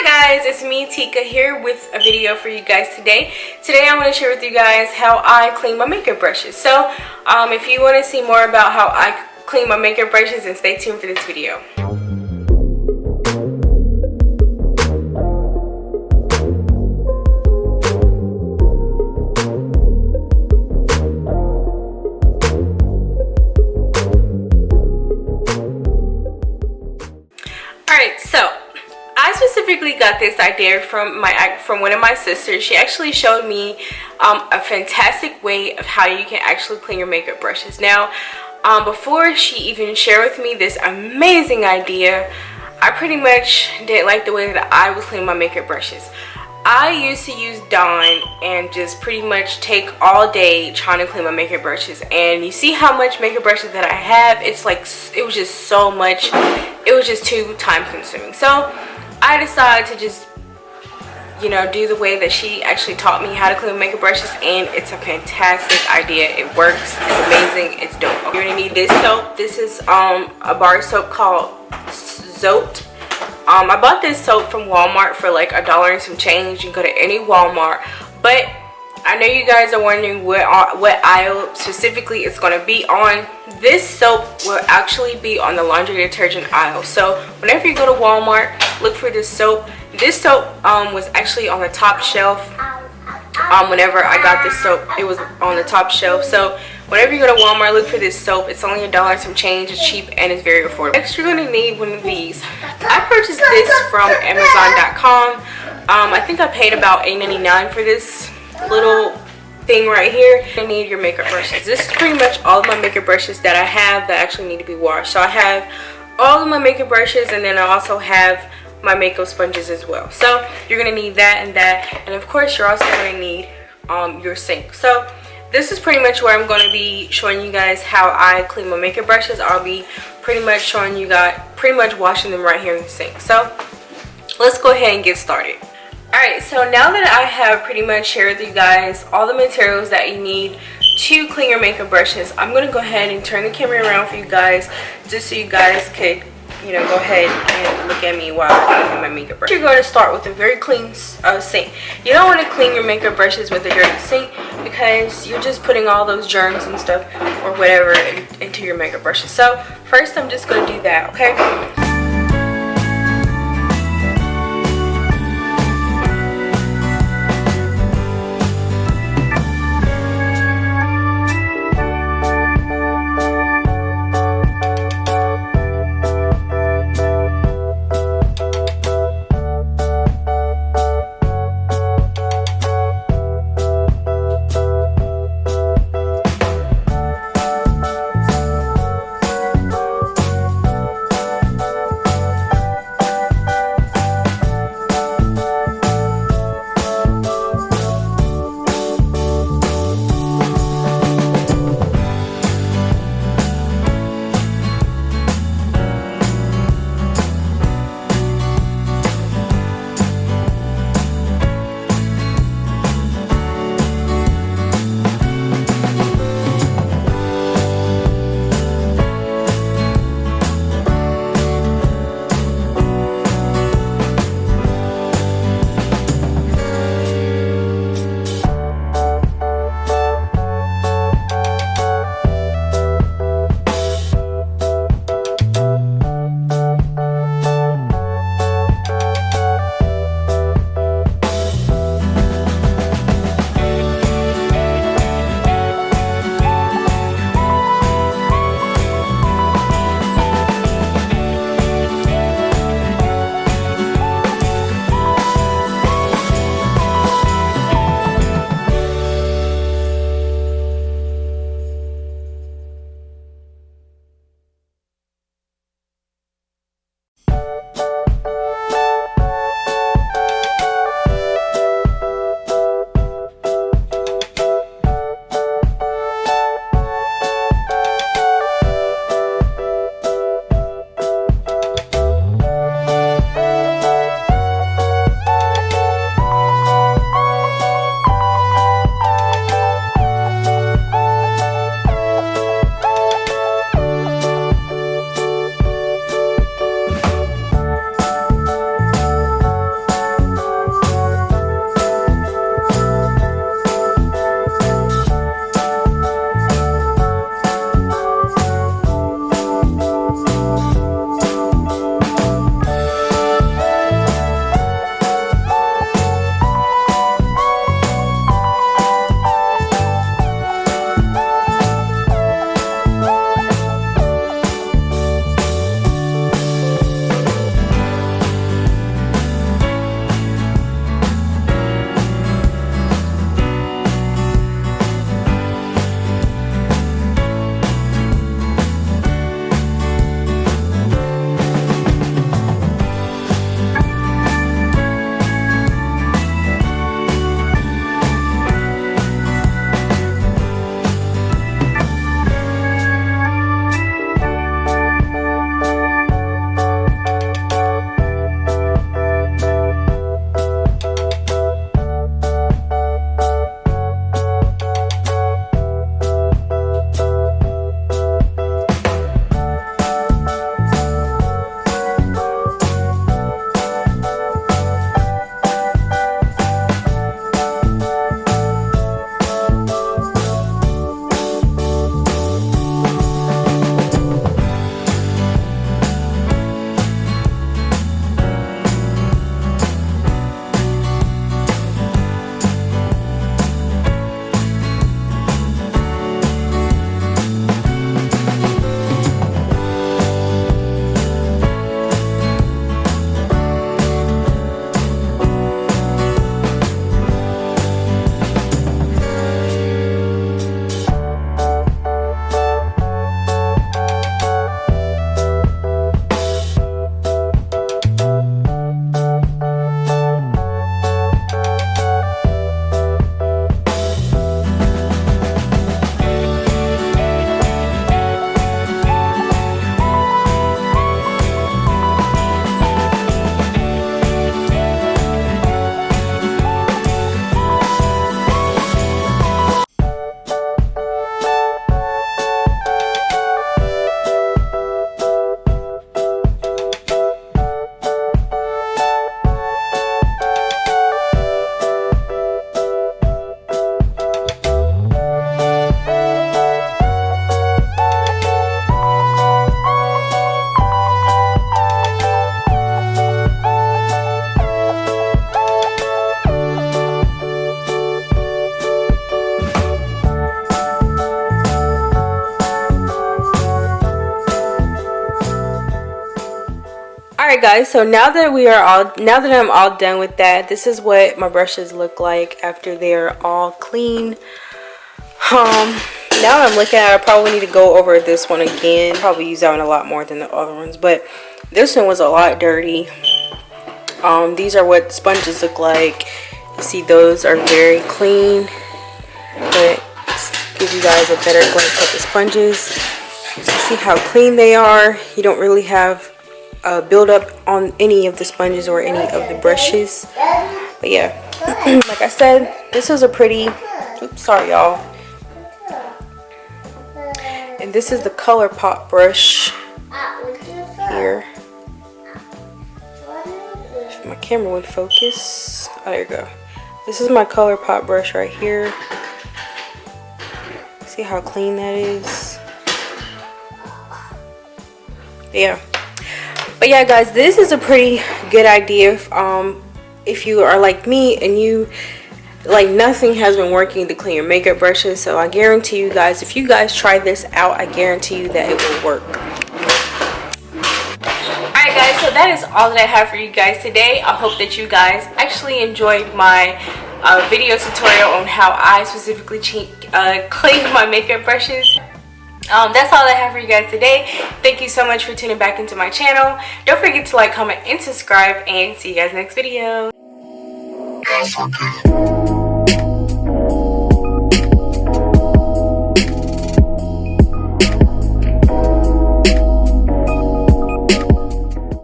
Hi guys, it's me Tika here with a video for you guys today. Today I want to share with you guys how I clean my makeup brushes. So if you want to see more about how I clean my makeup brushes, then stay tuned for this video. Alright, so I specifically got this idea from one of my sisters. She actually showed me a fantastic way of how you can actually clean your makeup brushes. Now, before she even shared with me this amazing idea, I pretty much didn't like the way that I was cleaning my makeup brushes. I used to use Dawn and just pretty much take all day trying to clean my makeup brushes, and you see how much makeup brushes that I have. It's like, it was just so much, it was just too time consuming. So I decided to just, you know, do the way that she actually taught me how to clean makeup brushes, and it's a fantastic idea. It works, it's amazing, it's dope. You're gonna need this soap. This is a bar soap called Zote. I bought this soap from Walmart for like $1 and some change. You can go to any Walmart, but I know you guys are wondering what aisle specifically it's going to be on. This soap will actually be on the laundry detergent aisle. So whenever you go to Walmart, look for this soap. This soap was actually on the top shelf. Whenever I got this soap, it was on the top shelf. So whenever you go to Walmart, look for this soap. It's only $1 and some change. It's cheap and it's very affordable. Next, you're going to need one of these. I purchased this from Amazon.com. I think I paid about $8.99 for this little thing right here. You need your makeup brushes. This is pretty much all of my makeup brushes that I have that actually need to be washed. So I have all of my makeup brushes, and then I also have my makeup sponges as well. So you're gonna need that and that, and of course you're also gonna need your sink. So this is pretty much where I'm going to be showing you guys how I clean my makeup brushes. I'll be pretty much showing you guys, pretty much washing them right here in the sink. So let's go ahead and get started. Alright, so now that I have pretty much shared with you guys all the materials that you need to clean your makeup brushes, I'm going to go ahead and turn the camera around for you guys, just so you guys could, you know, go ahead and look at me while I clean my makeup brush. You're going to start with a very clean sink. You don't want to clean your makeup brushes with a dirty sink, because you're just putting all those germs and stuff or whatever into your makeup brushes. So first I'm just going to do that, okay? Alright guys, so now that I'm all done with that, this is what my brushes look like after they're all clean. Now I'm looking at it, I probably need to go over this one again. Probably use that one a lot more than the other ones, but this one was a lot dirty. These are what sponges look like. You see those are very clean, but give you guys a better glimpse of the sponges. You see how clean they are. You don't really have buildup on any of the sponges or any of the brushes. But yeah, like I said, this is a pretty, oops, sorry y'all. And this is the color pop brush here. If my camera would focus. Oh, there you go. This is my color pop brush right here. See how clean that is? Yeah. But yeah guys, this is a pretty good idea if you are like me and you like nothing has been working to clean your makeup brushes. So I guarantee you guys, if you guys try this out, I guarantee you that it will work. Alright guys, so that is all that I have for you guys today. I hope that you guys actually enjoyed my video tutorial on how I specifically clean my makeup brushes. That's all I have for you guys today. Thank you so much for tuning back into my channel. Don't forget to like, comment, and subscribe, and see you guys next video.